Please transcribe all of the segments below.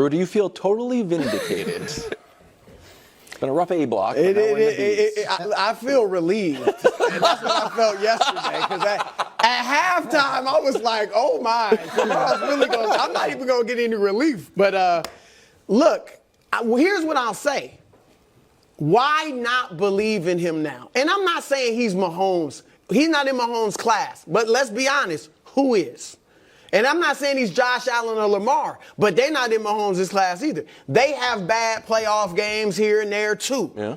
Brou, do you feel totally vindicated? It's been a rough A block. I feel relieved. And that's what I felt yesterday. Because at halftime, I was like, oh, my. I'm not even going to get any relief. But, look, here's what I'll say. Why not believe in him now? And I'm not saying he's Mahomes. He's not in Mahomes' class. But let's be honest, who is? And I'm not saying he's Josh Allen or Lamar, but they're not in Mahomes' class either. They have bad playoff games here and there, too. Yeah.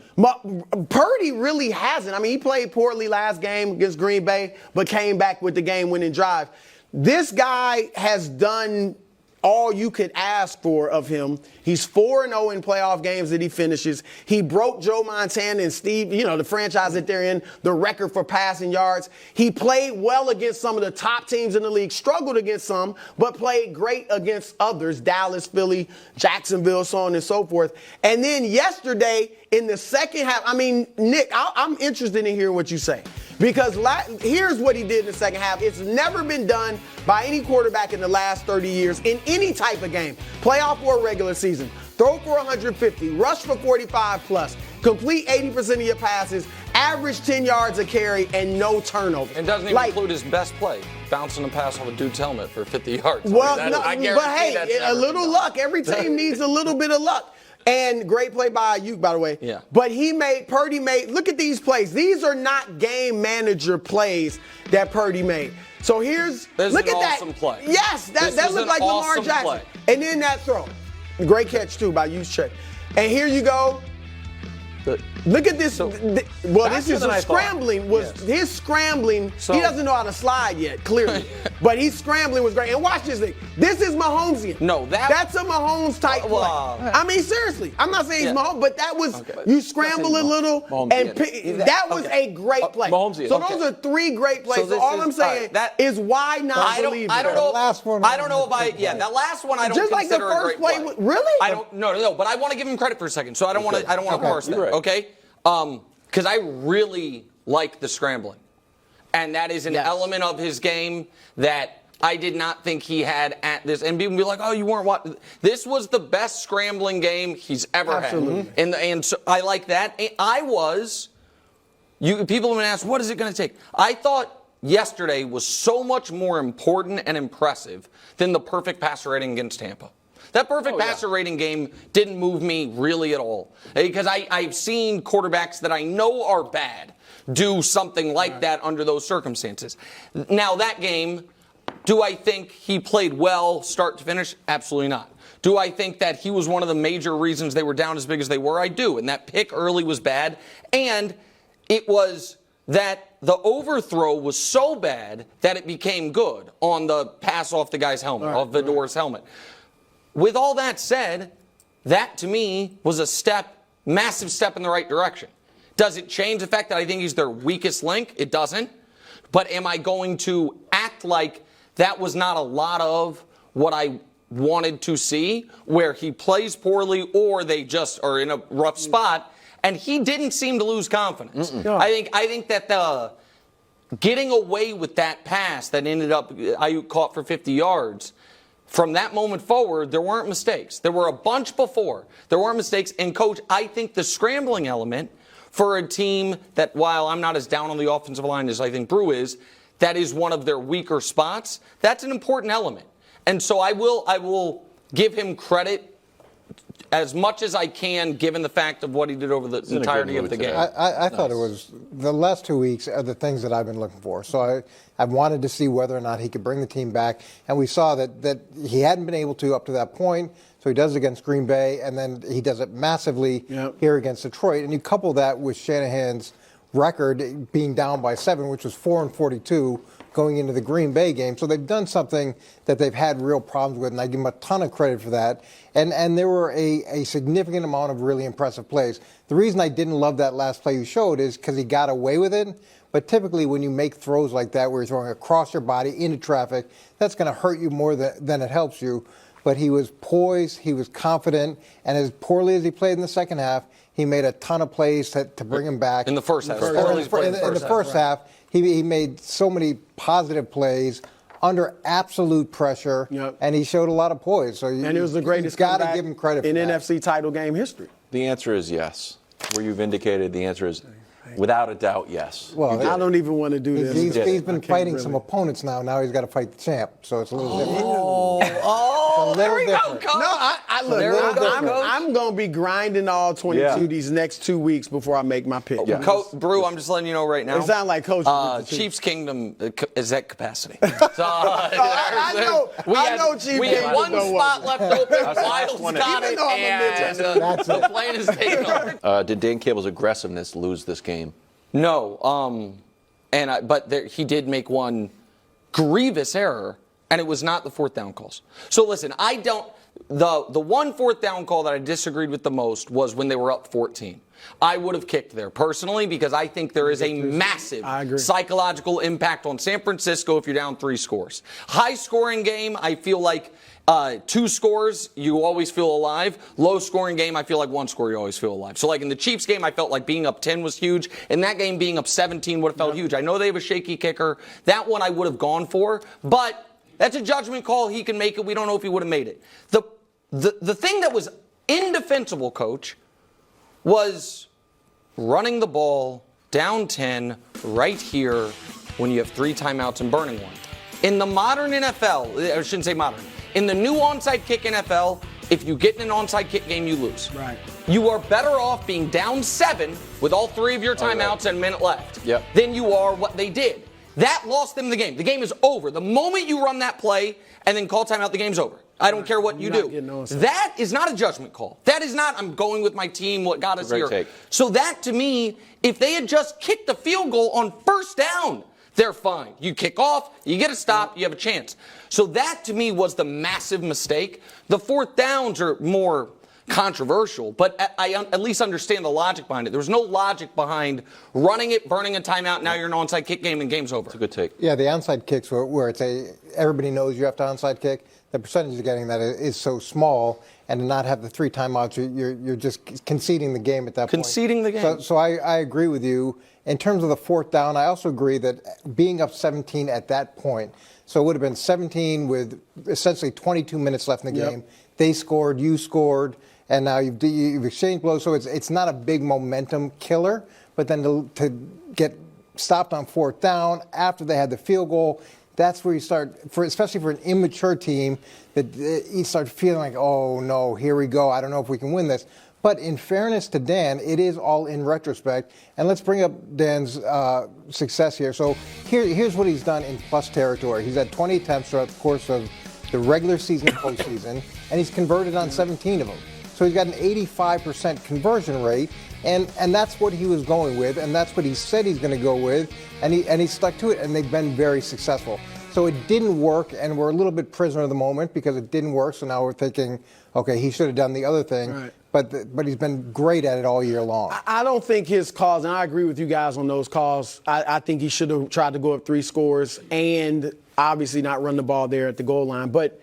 Purdy really hasn't. I mean, he played poorly last game against Green Bay, but came back with the game-winning drive. This guy has done all you could ask for of him. He's 4-0 in playoff games that he finishes. He broke Joe Montana and Steve, the franchise that they're in, the record for passing yards. He played well against some of the top teams in the league, struggled against some, but played great against others, Dallas, Philly, Jacksonville, so on and so forth. And then yesterday in the second half, I mean, Nick, I'm interested in hearing what you say. Because here's what he did in the second half. It's never been done by any quarterback in the last 30 years in any type of game, playoff or regular season. Throw for 150, rush for 45 plus, complete 80% of your passes, average 10 yards a carry, and no turnover. And doesn't even include his best play, bouncing a pass off a dude's helmet for 50 yards. Well, but hey, a little luck. Every team needs a little bit of luck. And great play by Ayuk, by the way. Yeah. But Purdy made, look at these plays. These are not game manager plays that Purdy made. So look at that. Awesome play. Yes, that looked like awesome Lamar Jackson. Play. And then that throw. Great catch, too, by Juszczyk. And here you go. Look at this. This is a scrambling. His scrambling, he doesn't know how to slide yet, clearly. But his scrambling was great. And watch this thing. This is Mahomesian. No, that's a Mahomes type play. I mean, seriously. I'm not saying he's Mahomes, but that was, you scramble a little, and that was a great play. So those are three great plays. So all I'm saying is why not believe it? I don't know. That last one I don't just consider like the first play. Really? I don't. No. But I want to give him credit for a second. So I don't want to parse that. Okay? Because I really like the scrambling. And that is an element of his game that I did not think he had at this. And people be like, oh, you weren't watching. This was the best scrambling game he's ever had. And so I like that. People have been asked, what is it going to take? I thought yesterday was so much more important and impressive than the perfect passer rating against Tampa. That perfect passer rating game didn't move me really at all. Because I've seen quarterbacks that I know are bad do something like that under those circumstances. Now, that game, do I think he played well start to finish? Absolutely not. Do I think that he was one of the major reasons they were down as big as they were? I do. And that pick early was bad. And it was that the overthrow was so bad that it became good on the pass off the guy's helmet, off Vidor's helmet. With all that said, that to me was a massive step in the right direction. Does it change the fact that I think he's their weakest link? It doesn't. But am I going to act like that was not a lot of what I wanted to see, where he plays poorly or they just are in a rough spot? And he didn't seem to lose confidence. I think that the getting away with that pass that ended up Ayuk caught for 50 yards, from that moment forward, there weren't mistakes. There were a bunch before. There weren't mistakes. And, Coach, I think the scrambling element for a team that, while I'm not as down on the offensive line as I think Brou is, that is one of their weaker spots, that's an important element. And so I will give him credit as much as I can, given the fact of what he did over the entirety of the game. I thought it was the last 2 weeks are the things that I've been looking for. So I wanted to see whether or not he could bring the team back. And we saw that he hadn't been able to up to that point. So he does it against Green Bay, and then he does it massively here against Detroit. And you couple that with Shanahan's record being down by 7, which was 4-42 going into the Green Bay game. So they've done something that they've had real problems with, and I give them a ton of credit for that. And there were a significant amount of really impressive plays. The reason I didn't love that last play you showed is because he got away with it. But typically when you make throws like that where you're throwing across your body into traffic, that's going to hurt you more than it helps you. But he was poised, he was confident, and as poorly as he played in the second half, he made a ton of plays to bring him back. In the first half. In the first half, he made so many positive plays under absolute pressure, and he showed a lot of poise. So and it was the greatest got to comeback give him credit for in that. NFC title game history. The answer is yes. Were you vindicated? The answer is, without a doubt, yes. Well, I don't even want to do this. He's been fighting some opponents now. Now he's got to fight the champ, so it's a little different. There we go, Coach. No, I'm going to be grinding all 22 these next 2 weeks before I make my pick. Yeah. Coach Brou, I'm just letting you know right now. It sounds like Coach. Chiefs Kingdom is at capacity. So, I know Chiefs We had Kingdom one don't spot want left open. last Wiles one. got Even it, though I'm a and Midwest. the plane is taken over. Did Dan Campbell's aggressiveness lose this game? No, but he did make one grievous error, and it was not the fourth down calls. So listen, the one fourth down call that I disagreed with the most was when they were up 14. I would have kicked there personally because I think there is a massive psychological impact on San Francisco if you're down 3 scores. High scoring game, I feel like 2 scores, you always feel alive. Low scoring game, I feel like 1 score, you always feel alive. So like in the Chiefs game, I felt like being up 10 was huge. In that game, being up 17 would have felt huge. I know they have a shaky kicker. That one I would have gone for, but that's a judgment call. He can make it. We don't know if he would have made it. The thing that was indefensible, Coach, was running the ball down 10 right here when you have 3 timeouts and burning one. In the modern NFL, I shouldn't say modern, in the new onside kick NFL, if you get in an onside kick game, you lose. Right. You are better off being down 7 with all 3 of your timeouts and a minute left than you are what they did. That lost them the game. The game is over. The moment you run that play and then call timeout, the game's over. I don't care what you do. That is not a judgment call. That is not, I'm going with my team, what got us here. So that, to me, if they had just kicked the field goal on first down, they're fine. You kick off, you get a stop, you have a chance. So that, to me, was the massive mistake. The fourth downs are more controversial, but I at least understand the logic behind it. There was no logic behind running it, burning a timeout, now you're in an onside kick game and game's over. That's a good take. Yeah, the onside kicks where it's everybody knows you have to onside kick. The percentage of getting that is so small, and to not have the 3 timeouts, you're just conceding the game at that point. Conceding the game. So I agree with you. In terms of the fourth down, I also agree that being up 17 at that point, so it would have been 17 with essentially 22 minutes left in the game. They scored, you scored, and now you've exchanged blows. So it's not a big momentum killer, but then to get stopped on fourth down after they had the field goal, that's where you start, especially for an immature team, that you start feeling like, oh no, here we go. I don't know if we can win this. But in fairness to Dan, it is all in retrospect. And let's bring up Dan's success here. So here's what he's done in plus territory. He's had 20 attempts throughout the course of the regular season and postseason, and he's converted on 17 of them. So he's got an 85% conversion rate, and that's what he was going with, and that's what he said he's going to go with, and he stuck to it, and they've been very successful. So it didn't work, and we're a little bit prisoner of the moment because it didn't work. So now we're thinking, okay, he should have done the other thing. Right. But he's been great at it all year long. I don't think his calls, and I agree with you guys on those calls, I think he should have tried to go up 3 scores and obviously not run the ball there at the goal line. But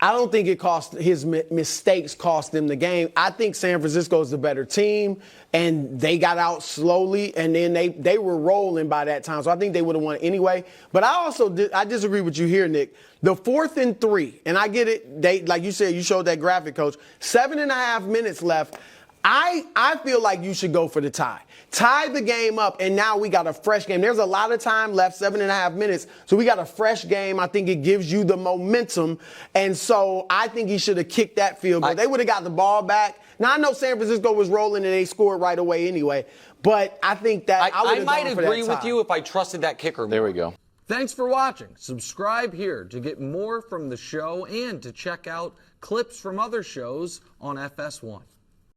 I don't think it cost his mistakes cost them the game. I think San Francisco is the better team, and they got out slowly, and then they were rolling by that time. So I think they would have won anyway. But I disagree with you here, Nick. The 4th and 3, and I get it. They, like you said, you showed that graphic, Coach. 7.5 minutes left. I feel like you should go for the tie. Tie the game up, and now we got a fresh game. There's a lot of time left, 7.5 minutes, so we got a fresh game. I think it gives you the momentum, and so I think he should have kicked that field goal. They would have got the ball back. Now, I know San Francisco was rolling, and they scored right away anyway, but I think that I might agree with you if I trusted that kicker more. There we go. Thanks for watching. Subscribe here to get more from the show and to check out clips from other shows on FS1.